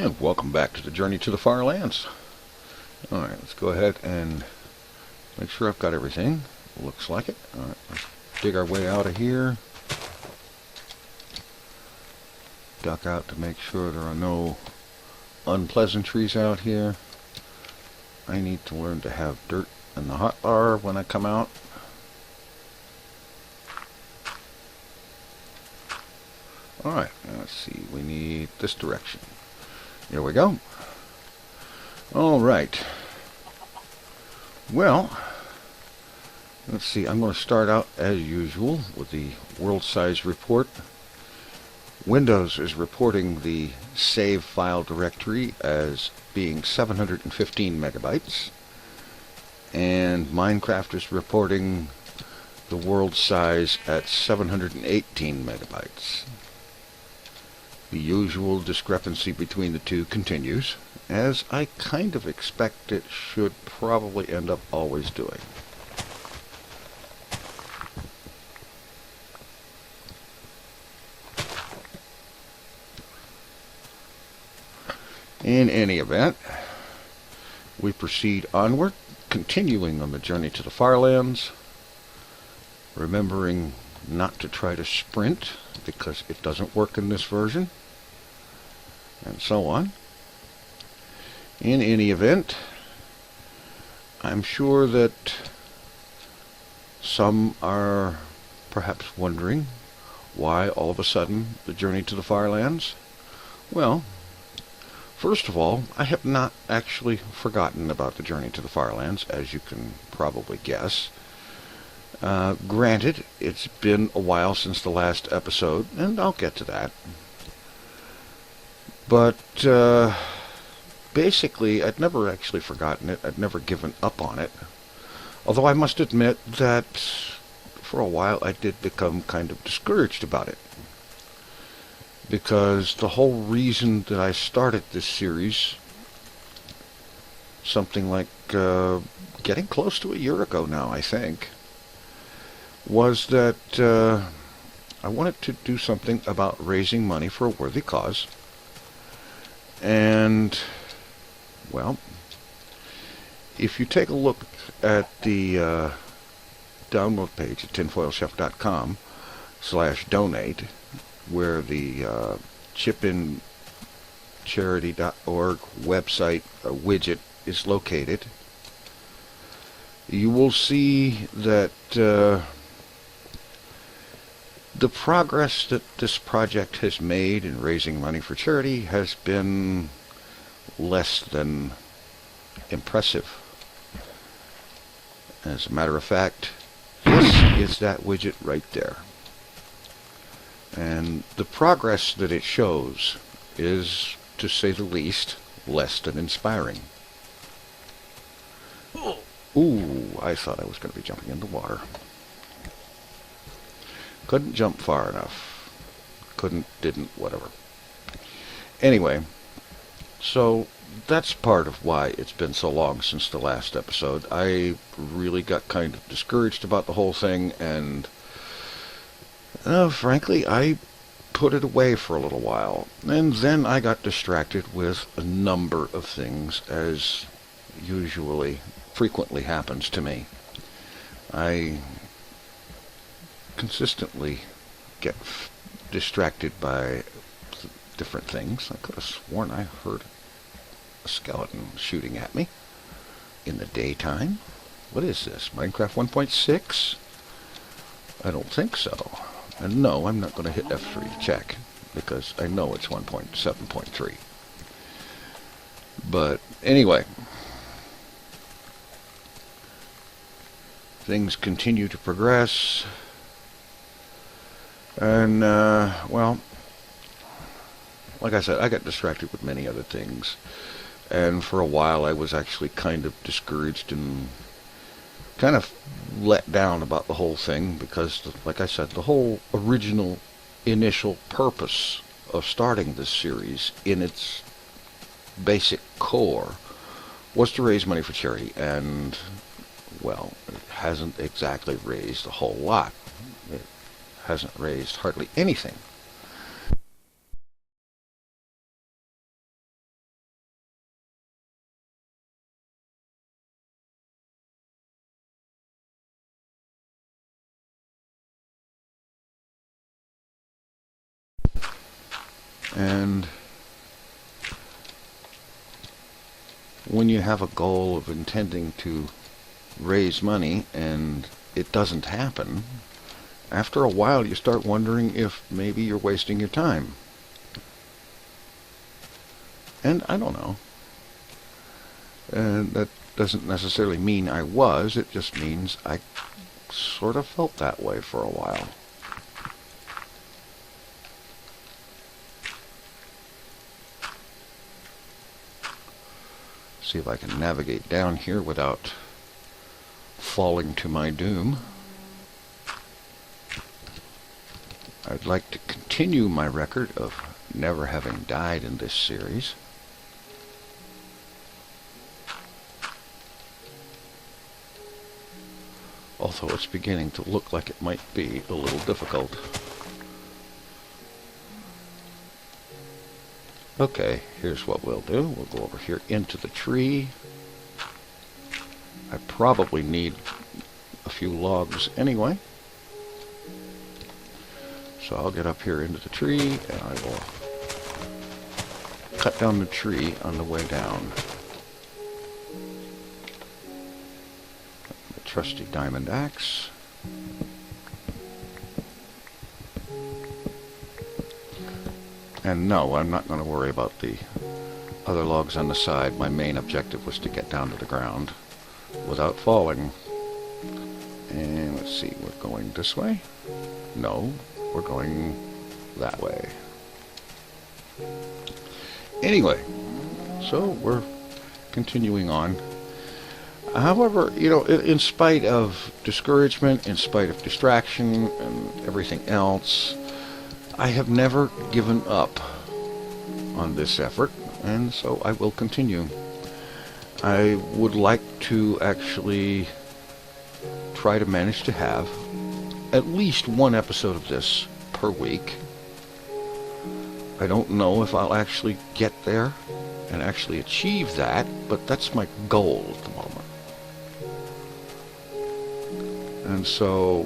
And welcome back to the journey to the FarLands. Alright, let's go ahead and make sure I've got everything. Looks like it. Alright, let's dig our way out of here. Duck out to make sure there are no unpleasantries out here. I need to learn to have dirt in the hotbar when I come out. Alright, let's see. We need this direction. Here we go. Alright. Well, let's see. I'm going to start out as usual with the world size report. Windows is reporting the save file directory as being 715 megabytes. And Minecraft is reporting the world size at 718 megabytes. The usual discrepancy between the two continues, as I kind of expect it should probably end up always doing. In any event, we proceed onward, continuing on the journey to the FarLands, remembering not to try to sprint because it doesn't work in this version, and so on. In any event, I'm sure that some are perhaps wondering why all of a sudden the journey to the FarLands. Well, first of all, I have not actually forgotten about the journey to the FarLands, as you can probably guess. Granted, it's been a while since the last episode, and I'll get to that. But basically, I'd never actually forgotten it. I'd never given up on it. Although I must admit that for a while I did become kind of discouraged about it. Because the whole reason that I started this series, something like getting close to a year ago now, I think, was that I wanted to do something about raising money for a worthy cause. And, well, if you take a look at the download page at tinfoilchef.com/donate, where the chipInCharity.org website widget is located, you will see that the progress that this project has made in raising money for charity has been less than impressive. As a matter of fact, this is that widget right there. And the progress that it shows is, to say the least, less than inspiring. Ooh, I thought I was going to be jumping in the water. Couldn't jump far enough. Didn't, whatever. Anyway, so that's part of why it's been so long since the last episode. I really got kind of discouraged about the whole thing, and frankly, I put it away for a little while. And then I got distracted with a number of things, as frequently happens to me. I consistently get distracted by different things. I could have sworn I heard a skeleton shooting at me in the daytime. What is this? Minecraft 1.6? I don't think so. And no, I'm not going to hit F3 to check, because I know it's 1.7.3. But anyway, things continue to progress. And, well, like I said, I got distracted with many other things. And for a while I was actually kind of discouraged and kind of let down about the whole thing, because, like I said, the whole original initial purpose of starting this series in its basic core was to raise money for charity. And, well, it hasn't exactly raised a whole lot. It hasn't raised hardly anything. And when you have a goal of intending to raise money and it doesn't happen, after a while you start wondering if maybe you're wasting your time. And I don't know. And that doesn't necessarily mean I was, it just means I sort of felt that way for a while. See if I can navigate down here without falling to my doom. I'd like to continue my record of never having died in this series. Although it's beginning to look like it might be a little difficult. Okay, here's what we'll do. We'll go over here into the tree. I probably need a few logs anyway. So I'll get up here into the tree and I will cut down the tree on the way down. The trusty diamond axe. And no, I'm not going to worry about the other logs on the side. My main objective was to get down to the ground without falling. And let's see, we're going this way? No, we're going that way. Anyway, so we're continuing on. However, you know, in spite of discouragement, in spite of distraction and everything else, I have never given up on this effort, and so I will continue. I would like to actually try to manage to have at least one episode of this per week. I don't know if I'll actually get there and actually achieve that, but that's my goal at the moment. And so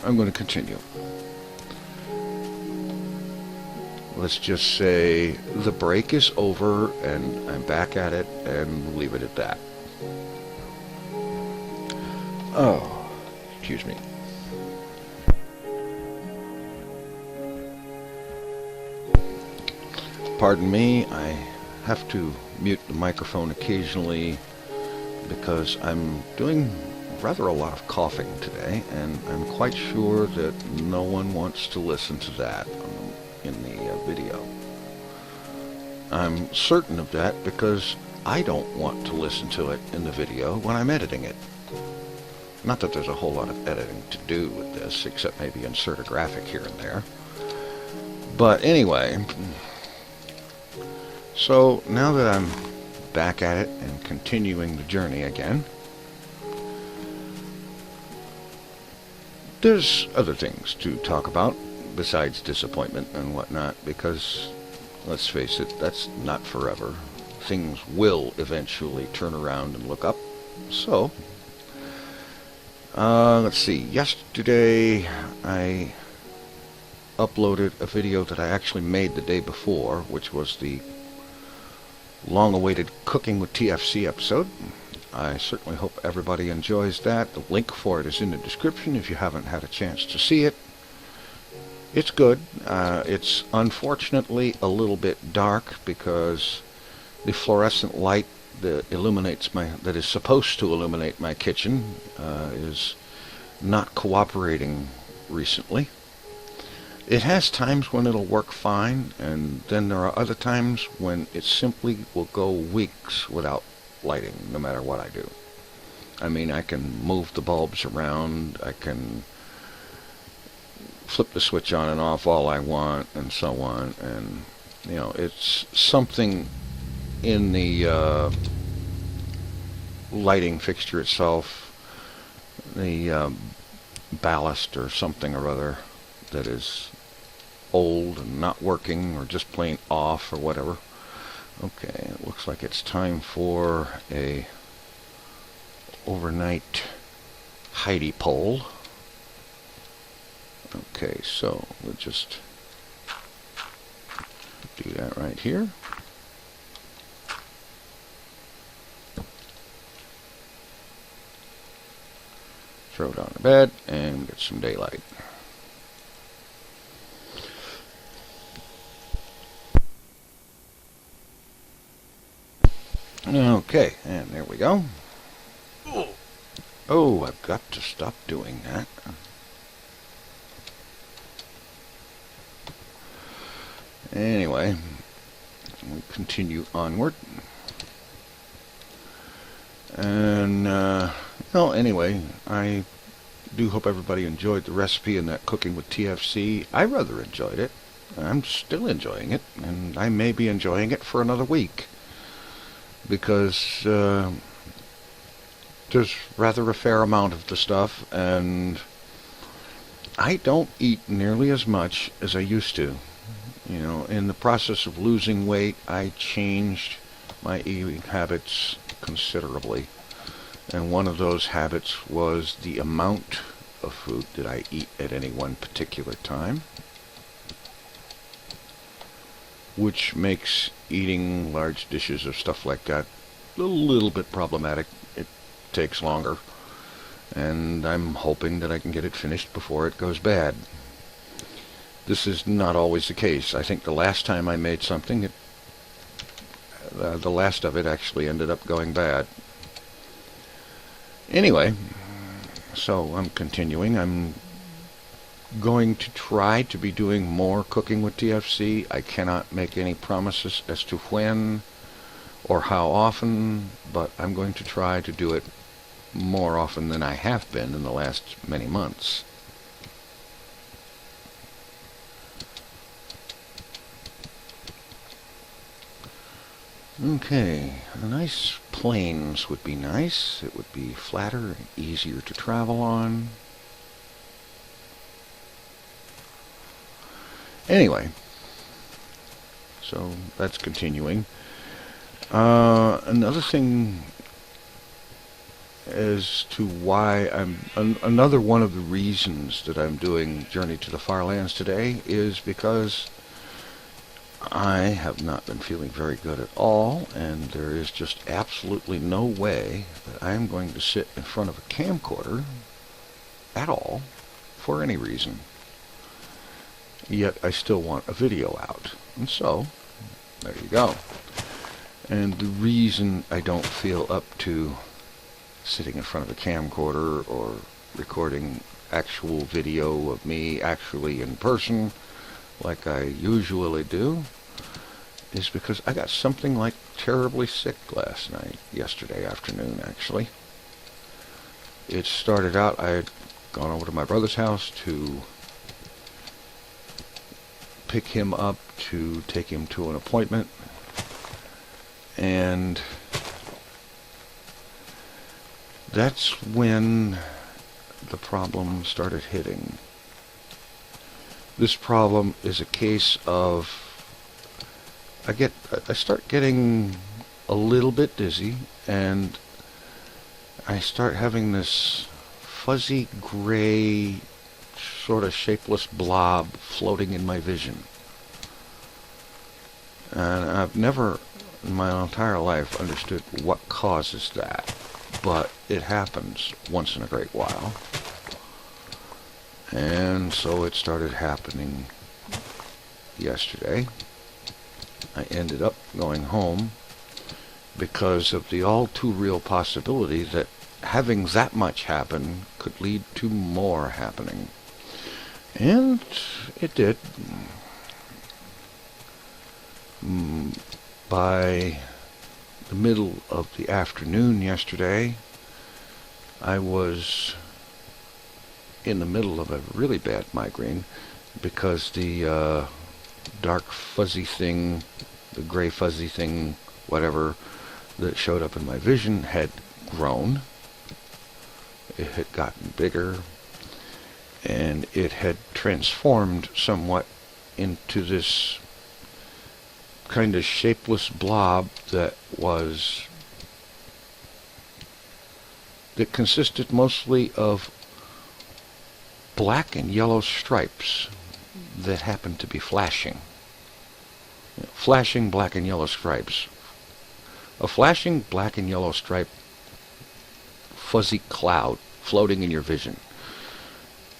I'm going to continue. Let's just say the break is over and I'm back at it, and we'll leave it at that. Oh, excuse me. Pardon me, I have to mute the microphone occasionally because I'm doing rather a lot of coughing today, and I'm quite sure that no one wants to listen to that in the video. I'm certain of that because I don't want to listen to it in the video when I'm editing it. Not that there's a whole lot of editing to do with this, except maybe insert a graphic here and there. But anyway, so now that I'm back at it and continuing the journey again, there's other things to talk about besides disappointment and whatnot, because let's face it, that's not forever. Things will eventually turn around and look up. So let's see, yesterday I uploaded a video that I actually made the day before, which was the long-awaited Cooking with TFC episode. I certainly hope everybody enjoys that. The link for it is in the description if you haven't had a chance to see it. It's good. It's unfortunately a little bit dark because the fluorescent light that is supposed to illuminate my kitchen is not cooperating recently. It has times when it'll work fine, and then there are other times when it simply will go weeks without lighting, no matter what I do. I mean, I can move the bulbs around, I can flip the switch on and off all I want, and so on, and, you know, it's something in the lighting fixture itself, the ballast or something or other that is old and not working, or just plain off, or whatever. Okay, it looks like it's time for a overnight Heidi poll. Okay, so we'll just be do that right here. Throw it on the bed and get some daylight. Okay, and there we go. Oh, I've got to stop doing that. Anyway, we continue onward. And, well, anyway, I do hope everybody enjoyed the recipe in that Cooking with TFC. I rather enjoyed it. I'm still enjoying it, and I may be enjoying it for another week. Because there's rather a fair amount of the stuff, and I don't eat nearly as much as I used to. You know, in the process of losing weight, I changed my eating habits considerably. And one of those habits was the amount of food that I eat at any one particular time, which makes eating large dishes of stuff like that a little bit problematic. It takes longer, and I'm hoping that I can get it finished before it goes bad. This is not always the case. I think the last time I made something, the last of it actually ended up going bad. Anyway, so I'm continuing. I'm going to try to be doing more Cooking with TFC. I cannot make any promises as to when or how often, but I'm going to try to do it more often than I have been in the last many months. Okay, a nice plains would be nice. It would be flatter and easier to travel on. Anyway, so that's continuing. Another thing as to why another one of the reasons that I'm doing Journey to the FarLands today is because I have not been feeling very good at all, and there is just absolutely no way that I'm going to sit in front of a camcorder at all for any reason. Yet I still want a video out. And so, there you go. And the reason I don't feel up to sitting in front of a camcorder or recording actual video of me actually in person like I usually do is because I got something like terribly sick yesterday afternoon actually. It started out, I had gone over to my brother's house to pick him up to take him to an appointment, and that's when the problem started hitting. This problem is a case of I start getting a little bit dizzy, and I start having this fuzzy gray sort of shapeless blob floating in my vision. And I've never in my entire life understood what causes that, but it happens once in a great while. And so it started happening yesterday. I ended up going home because of the all too real possibility that having that much happen could lead to more happening. And it did. By the middle of the afternoon yesterday, I was in the middle of a really bad migraine because the dark fuzzy thing, the gray fuzzy thing, whatever, that showed up in my vision had grown. It had gotten bigger, and it had transformed somewhat into this kind of shapeless blob that consisted mostly of black and yellow stripes that happened to be flashing. flashing black and yellow stripes. A flashing black and yellow stripe fuzzy cloud floating in your vision.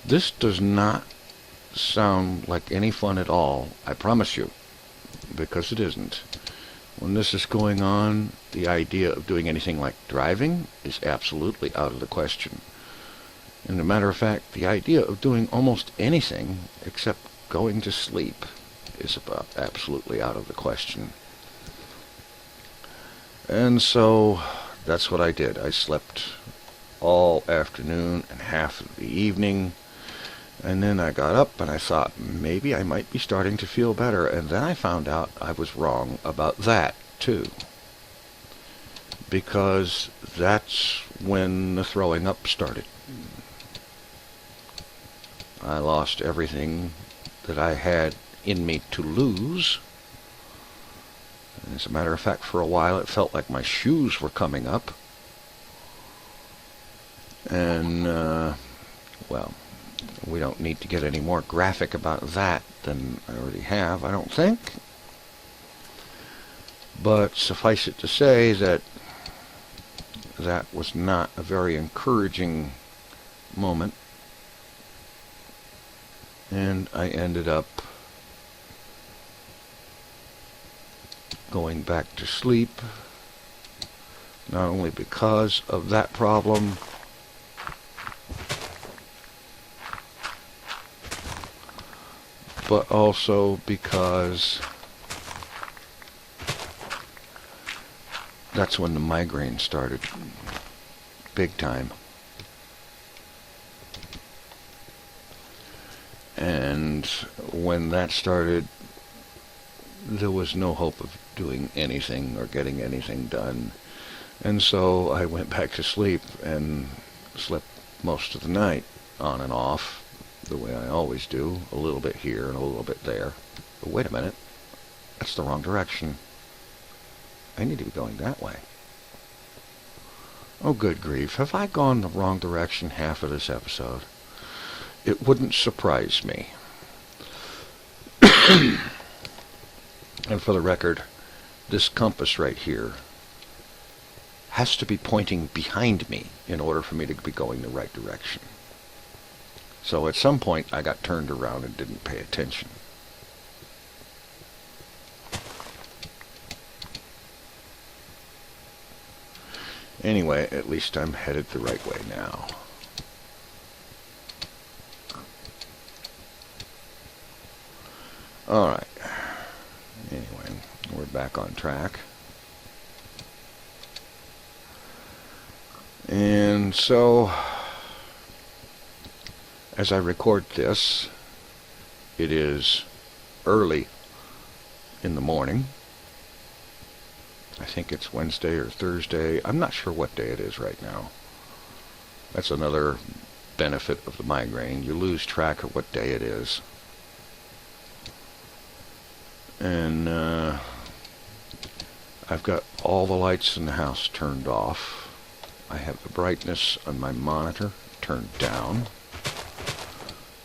This does not sound like any fun at all, I promise you, because it isn't. When this is going on, the idea of doing anything like driving is absolutely out of the question. And as a matter of fact, the idea of doing almost anything except going to sleep is about absolutely out of the question. And so that's what I did. I slept all afternoon and half of the evening, and then I got up and I thought maybe I might be starting to feel better, and then I found out I was wrong about that too, because that's when the throwing up started. I lost everything that I had in me to lose. And as a matter of fact, for a while it felt like my shoes were coming up. And, well, we don't need to get any more graphic about that than I already have, I don't think. But suffice it to say that that was not a very encouraging moment. And I ended up going back to sleep, not only because of that problem, but also because that's when the migraine started, big time. And when that started, there was no hope of doing anything or getting anything done. And so I went back to sleep and slept most of the night, on and off, the way I always do, a little bit here and a little bit there. But wait a minute, that's the wrong direction. I need to be going that way. Oh, good grief, have I gone the wrong direction half of this episode? It wouldn't surprise me. And for the record, this compass right here has to be pointing behind me in order for me to be going the right direction. So at some point I got turned around and didn't pay attention. Anyway, at least I'm headed the right way now. Alright. Anyway, we're back on track. And so, as I record this, it is early in the morning. I think it's Wednesday or Thursday. I'm not sure what day it is right now. That's another benefit of the migraine. You lose track of what day it is. And I've got all the lights in the house turned off. I have the brightness on my monitor turned down.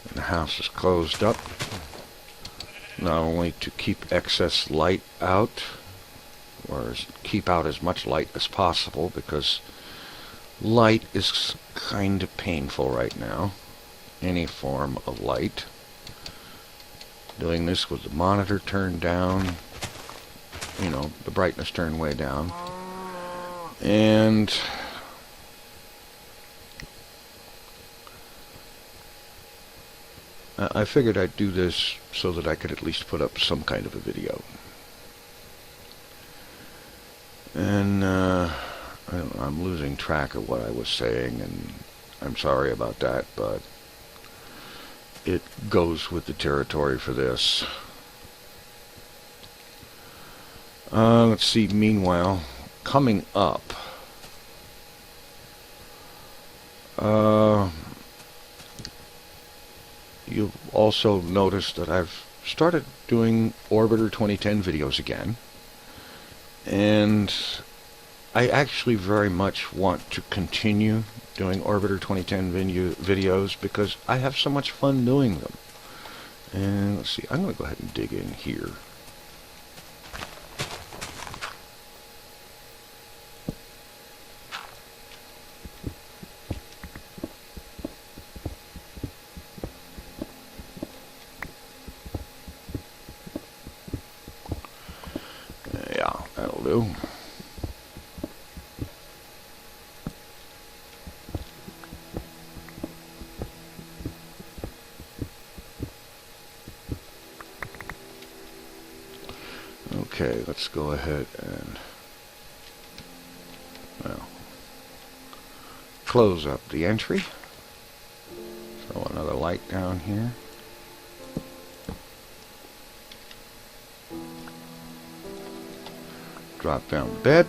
And the house is closed up, not only to keep excess light out, or keep out as much light as possible, because light is kind of painful right now, any form of light. Doing this with the monitor turned down, you know, the brightness turned way down, and I figured I'd do this so that I could at least put up some kind of a video. And I don't know, I'm losing track of what I was saying, and I'm sorry about that, but it goes with the territory for this. Let's see, meanwhile, coming up, you'll also notice that I've started doing Orbiter 2010 videos again, and I actually very much want to continue doing Orbiter 2010 videos because I have so much fun doing them. And let's see, I'm going to go ahead and dig in here. Okay, let's go ahead and, well, close up the entry. Throw another light down here. Drop down the bed.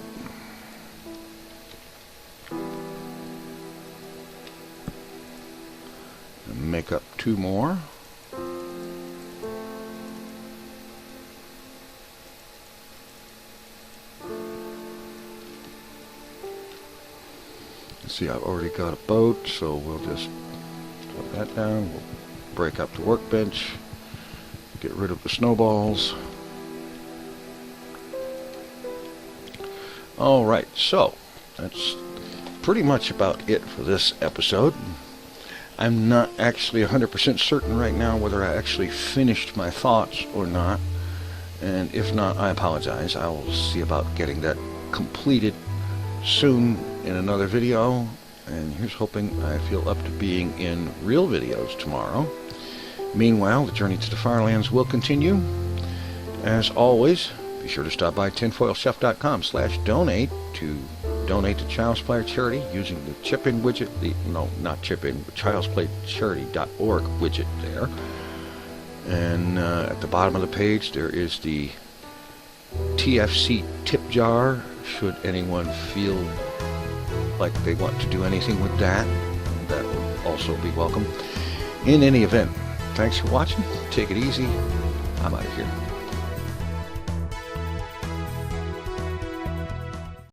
And make up 2 more. See, I've already got a boat, so we'll just put that down. We'll break up the workbench, get rid of the snowballs. Alright, so that's pretty much about it for this episode. I'm not actually 100% certain right now whether I actually finished my thoughts or not, and if not, I apologize. I will see about getting that completed soon in another video, and here's hoping I feel up to being in real videos tomorrow. Meanwhile, the journey to the FarLands will continue. As always, be sure to stop by tinfoilchef.com/donate to donate to Child's Play Charity using the chip-in widget, childsplaycharity.org widget there. And at the bottom of the page there is the TFC tip jar, should anyone feel like they want to do anything with that. That would also be welcome. In any event, thanks for watching. Take it easy. I'm out of here.